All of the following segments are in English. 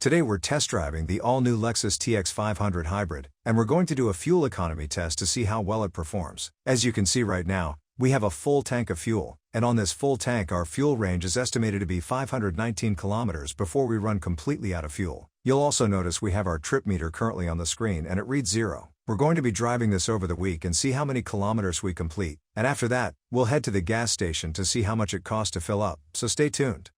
Today we're test driving the all-new Lexus TX500 Hybrid, and we're going to do a fuel economy test to see how well it performs. As you can see right now, we have a full tank of fuel, and on this full tank our fuel range is estimated to be 519 kilometers before we run completely out of fuel. You'll also notice we have our trip meter currently on the screen and it reads 0. We're going to be driving this over the week and see how many kilometers we complete, and after that, we'll head to the gas station to see how much it costs to fill up, so stay tuned.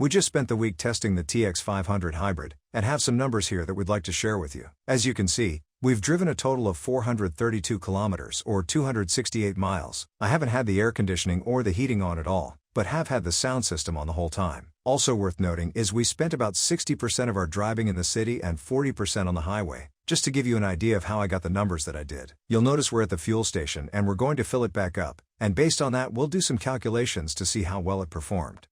We just spent the week testing the TX500 Hybrid, and have some numbers here that we'd like to share with you. As you can see, we've driven a total of 432 kilometers, or 268 miles. I haven't had the air conditioning or the heating on at all, but have had the sound system on the whole time. Also worth noting is we spent about 60% of our driving in the city and 40% on the highway, just to give you an idea of how I got the numbers that I did. You'll notice we're at the fuel station and we're going to fill it back up, and based on that we'll do some calculations to see how well it performed.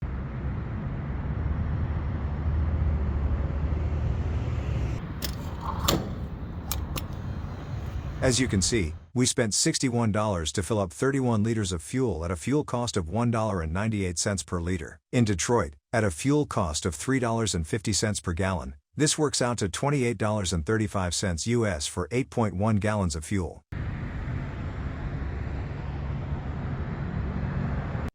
As you can see, we spent $61 to fill up 31 liters of fuel at a fuel cost of $1.98 per liter. In Detroit, at a fuel cost of $3.50 per gallon, this works out to $28.35 US for 8.1 gallons of fuel.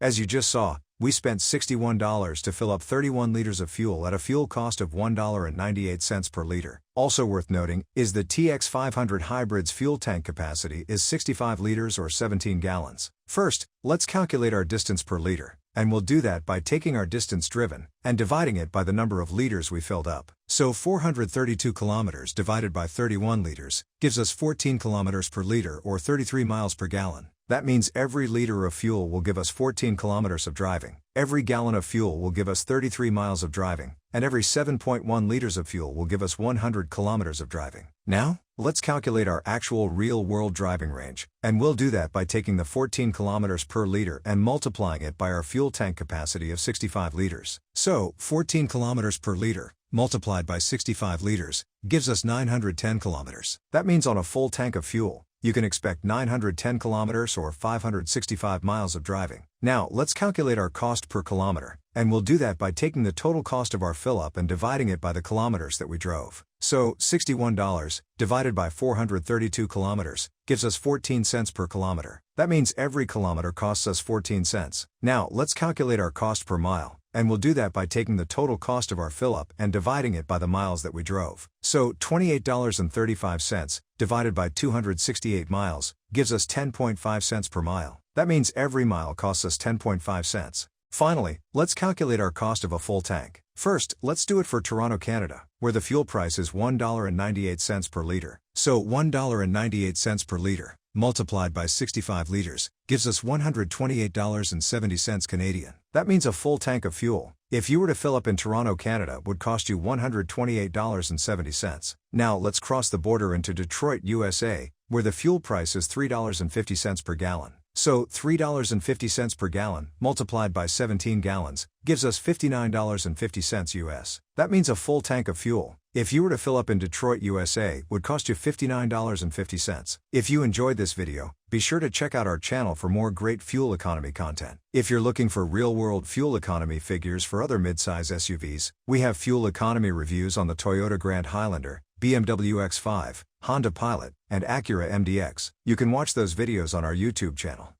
As you just saw, we spent $61 to fill up 31 liters of fuel at a fuel cost of $1.98 per liter. Also worth noting is the TX500 Hybrid's fuel tank capacity is 65 liters or 17 gallons. First, let's calculate our distance per liter, and we'll do that by taking our distance driven and dividing it by the number of liters we filled up. So 432 kilometers divided by 31 liters gives us 14 kilometers per liter or 33 miles per gallon. That means every liter of fuel will give us 14 kilometers of driving, every gallon of fuel will give us 33 miles of driving, and every 7.1 liters of fuel will give us 100 kilometers of driving. Now, let's calculate our actual real-world driving range, and we'll do that by taking the 14 kilometers per liter and multiplying it by our fuel tank capacity of 65 liters. So, 14 kilometers per liter, multiplied by 65 liters, gives us 910 kilometers. That means on a full tank of fuel, you can expect 910 kilometers or 565 miles of driving. Now, let's calculate our cost per kilometer, and we'll do that by taking the total cost of our fill-up and dividing it by the kilometers that we drove. So, $61 divided by 432 kilometers gives us 14 cents per kilometer. That means every kilometer costs us 14 cents. Now, let's calculate our cost per mile, and we'll do that by taking the total cost of our fill-up and dividing it by the miles that we drove. So, $28.35 divided by 268 miles gives us 10.5 cents per mile. That means every mile costs us 10.5 cents. Finally, let's calculate our cost of a full tank. First, let's do it for Toronto, Canada, where the fuel price is $1.98 per liter. So $1.98 per liter, multiplied by 65 liters, gives us $128.70 Canadian. That means a full tank of fuel, if you were to fill up in Toronto, Canada, would cost you $128.70. Now let's cross the border into Detroit, USA, where the fuel price is $3.50 per gallon. So $3.50 per gallon, multiplied by 17 gallons, gives us $59.50 US. That means a full tank of fuel, if you were to fill up in Detroit, USA, would cost you $59.50. If you enjoyed this video, be sure to check out our channel for more great fuel economy content. If you're looking for real-world fuel economy figures for other mid-size SUVs, we have fuel economy reviews on the Toyota Grand Highlander, BMW X5, Honda Pilot, and Acura MDX. You can watch those videos on our YouTube channel.